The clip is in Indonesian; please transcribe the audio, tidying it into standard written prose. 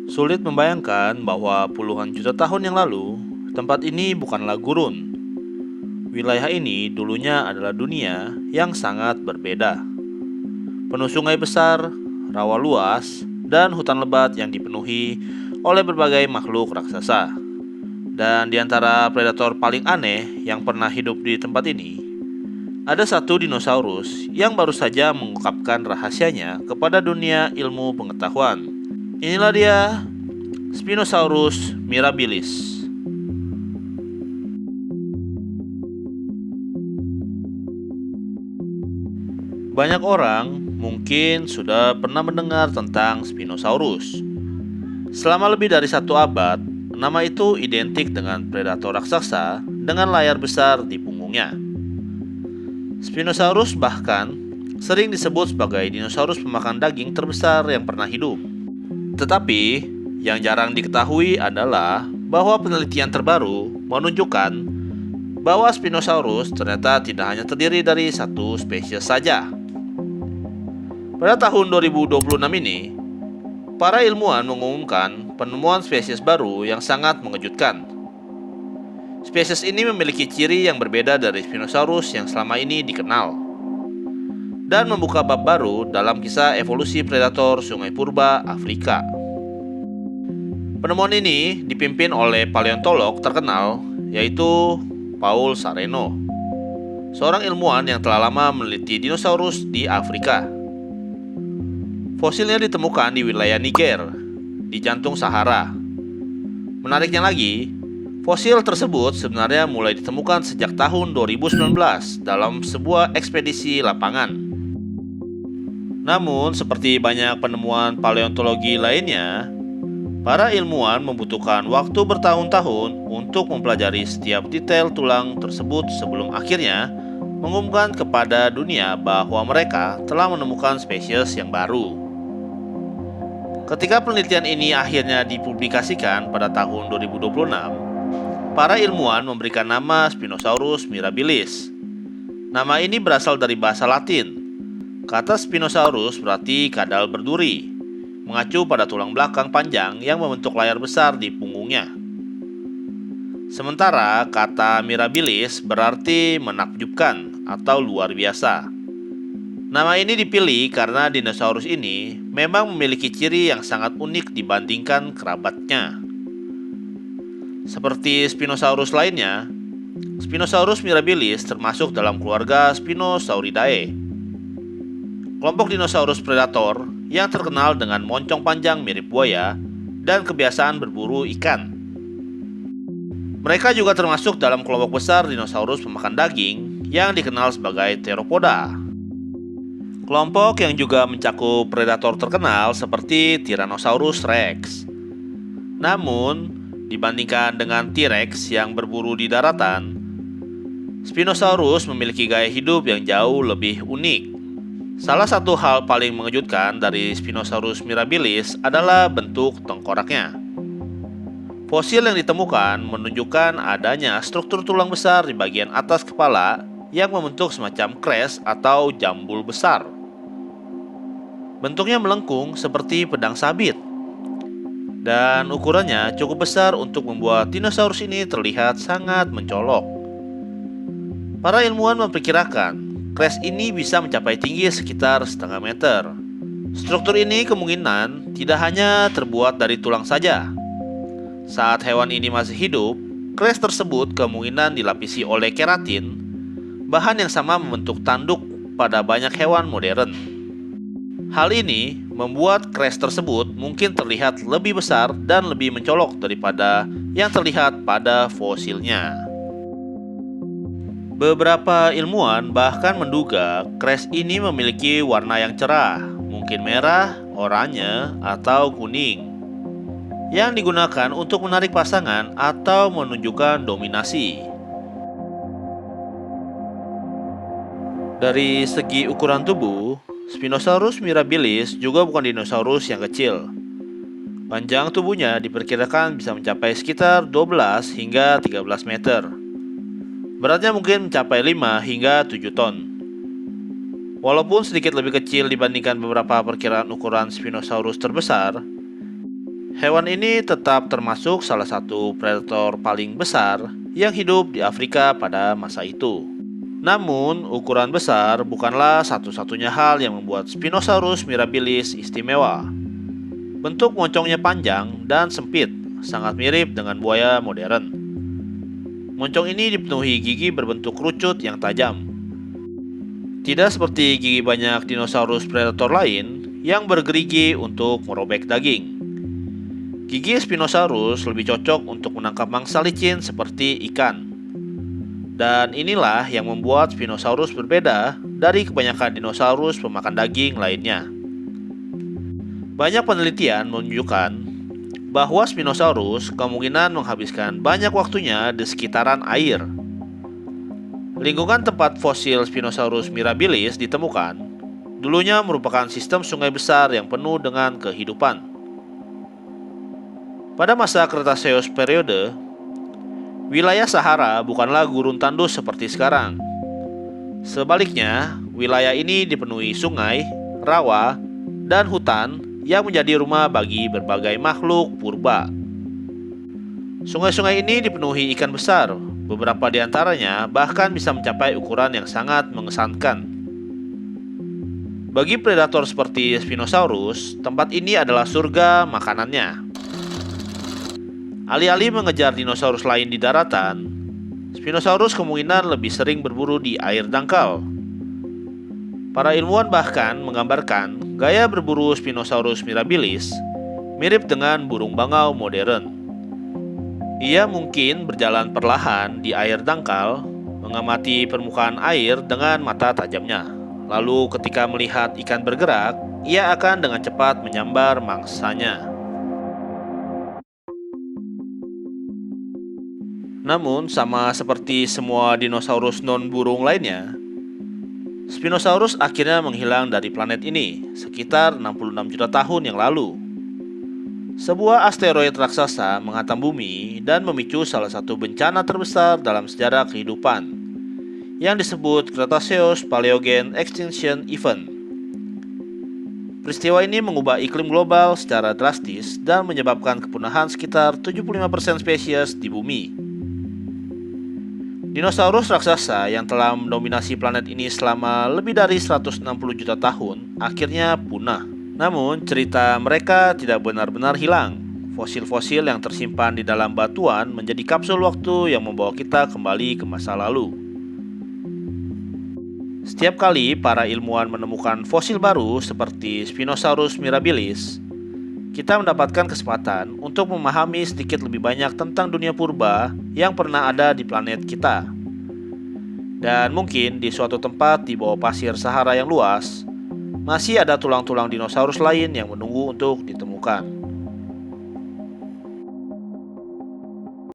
Sulit membayangkan bahwa puluhan juta tahun yang lalu, tempat ini bukanlah gurun. Wilayah ini dulunya adalah dunia yang sangat berbeda. Penuh sungai besar, rawa luas, dan hutan lebat yang dipenuhi oleh berbagai makhluk raksasa. Dan di antara predator paling aneh yang pernah hidup di tempat ini, ada satu dinosaurus yang baru saja mengungkapkan rahasianya kepada dunia ilmu pengetahuan. Inilah dia, Spinosaurus mirabilis. Banyak orang mungkin sudah pernah mendengar tentang Spinosaurus. Selama lebih dari 1 abad, nama itu identik dengan predator raksasa dengan layar besar di punggungnya. Spinosaurus bahkan sering disebut sebagai dinosaurus pemakan daging terbesar yang pernah hidup. Tetapi, yang jarang diketahui adalah bahwa penelitian terbaru menunjukkan bahwa Spinosaurus ternyata tidak hanya terdiri dari satu spesies saja. Pada tahun 2026 ini, para ilmuwan mengumumkan penemuan spesies baru yang sangat mengejutkan. Spesies ini memiliki ciri yang berbeda dari Spinosaurus yang selama ini dikenal, dan membuka bab baru dalam kisah evolusi predator sungai purba Afrika. Penemuan ini dipimpin oleh paleontolog terkenal, yaitu Paul Sareno, seorang ilmuwan yang telah lama meneliti dinosaurus di Afrika. Fosilnya ditemukan di wilayah Niger, di jantung Sahara. Menariknya lagi, fosil tersebut sebenarnya mulai ditemukan sejak tahun 2019 dalam sebuah ekspedisi lapangan. Namun, seperti banyak penemuan paleontologi lainnya, para ilmuwan membutuhkan waktu bertahun-tahun untuk mempelajari setiap detail tulang tersebut sebelum akhirnya mengumumkan kepada dunia bahwa mereka telah menemukan spesies yang baru. Ketika penelitian ini akhirnya dipublikasikan pada tahun 2026, para ilmuwan memberikan nama Spinosaurus mirabilis. Nama ini berasal dari bahasa Latin. Kata Spinosaurus berarti kadal berduri, mengacu pada tulang belakang panjang yang membentuk layar besar di punggungnya. Sementara kata mirabilis berarti menakjubkan atau luar biasa. Nama ini dipilih karena dinosaurus ini memang memiliki ciri yang sangat unik dibandingkan kerabatnya. Seperti Spinosaurus lainnya, Spinosaurus mirabilis termasuk dalam keluarga Spinosauridae, kelompok dinosaurus predator yang terkenal dengan moncong panjang mirip buaya dan kebiasaan berburu ikan. Mereka juga termasuk dalam kelompok besar dinosaurus pemakan daging yang dikenal sebagai Theropoda. Kelompok yang juga mencakup predator terkenal seperti Tyrannosaurus Rex. Namun, dibandingkan dengan T-Rex yang berburu di daratan, Spinosaurus memiliki gaya hidup yang jauh lebih unik. Salah satu hal paling mengejutkan dari Spinosaurus mirabilis adalah bentuk tengkoraknya. Fosil yang ditemukan menunjukkan adanya struktur tulang besar di bagian atas kepala yang membentuk semacam crest atau jambul besar. Bentuknya melengkung seperti pedang sabit, dan ukurannya cukup besar untuk membuat dinosaurus ini terlihat sangat mencolok. Para ilmuwan memperkirakan crest ini bisa mencapai tinggi sekitar setengah meter. Struktur ini kemungkinan tidak hanya terbuat dari tulang saja. Saat hewan ini masih hidup, crest tersebut kemungkinan dilapisi oleh keratin, bahan yang sama membentuk tanduk pada banyak hewan modern. Hal ini membuat crest tersebut mungkin terlihat lebih besar dan lebih mencolok daripada yang terlihat pada fosilnya. Beberapa ilmuwan bahkan menduga crest ini memiliki warna yang cerah, mungkin merah, oranye, atau kuning, yang digunakan untuk menarik pasangan atau menunjukkan dominasi. Dari segi ukuran tubuh, Spinosaurus mirabilis juga bukan dinosaurus yang kecil. Panjang tubuhnya diperkirakan bisa mencapai sekitar 12 hingga 13 meter. Beratnya mungkin mencapai 5 hingga 7 ton. Walaupun sedikit lebih kecil dibandingkan beberapa perkiraan ukuran Spinosaurus terbesar, Hewan ini tetap termasuk salah satu predator paling besar yang hidup di Afrika pada masa itu. Namun, ukuran besar bukanlah satu-satunya hal yang membuat Spinosaurus mirabilis istimewa. Bentuk moncongnya panjang dan sempit, sangat mirip dengan buaya modern. Moncong ini dipenuhi gigi berbentuk kerucut yang tajam. Tidak seperti gigi banyak dinosaurus predator lain yang bergerigi untuk merobek daging. Gigi Spinosaurus lebih cocok untuk menangkap mangsa licin seperti ikan. Dan inilah yang membuat Spinosaurus berbeda dari kebanyakan dinosaurus pemakan daging lainnya. Banyak penelitian menunjukkan bahwa Spinosaurus kemungkinan menghabiskan banyak waktunya di sekitaran air. Lingkungan tempat fosil Spinosaurus mirabilis ditemukan dulunya merupakan sistem sungai besar yang penuh dengan kehidupan. Pada masa Cretaceous periode, wilayah Sahara bukanlah gurun tandus seperti sekarang. Sebaliknya, wilayah ini dipenuhi sungai, rawa, dan hutan yang menjadi rumah bagi berbagai makhluk purba. Sungai-sungai ini dipenuhi ikan besar, beberapa di antaranya bahkan bisa mencapai ukuran yang sangat mengesankan. Bagi predator seperti Spinosaurus, tempat ini adalah surga makanannya. Alih-alih mengejar dinosaurus lain di daratan, Spinosaurus kemungkinan lebih sering berburu di air dangkal. Para ilmuwan bahkan menggambarkan gaya berburu Spinosaurus mirabilis mirip dengan burung bangau modern. Ia mungkin berjalan perlahan di air dangkal, mengamati permukaan air dengan mata tajamnya. Lalu ketika melihat ikan bergerak, ia akan dengan cepat menyambar mangsanya. Namun, sama seperti semua dinosaurus non-burung lainnya, Spinosaurus akhirnya menghilang dari planet ini sekitar 66 juta tahun yang lalu. Sebuah asteroid raksasa menghantam bumi dan memicu salah satu bencana terbesar dalam sejarah kehidupan, yang disebut Cretaceous Paleogen Extinction Event. Peristiwa ini mengubah iklim global secara drastis dan menyebabkan kepunahan sekitar 75% spesies di bumi. Dinosaurus raksasa yang telah mendominasi planet ini selama lebih dari 160 juta tahun akhirnya punah. Namun, cerita mereka tidak benar-benar hilang. Fosil-fosil yang tersimpan di dalam batuan menjadi kapsul waktu yang membawa kita kembali ke masa lalu. Setiap kali para ilmuwan menemukan fosil baru seperti Spinosaurus mirabilis, kita mendapatkan kesempatan untuk memahami sedikit lebih banyak tentang dunia purba yang pernah ada di planet kita. Dan mungkin di suatu tempat di bawah pasir Sahara yang luas, masih ada tulang-tulang dinosaurus lain yang menunggu untuk ditemukan.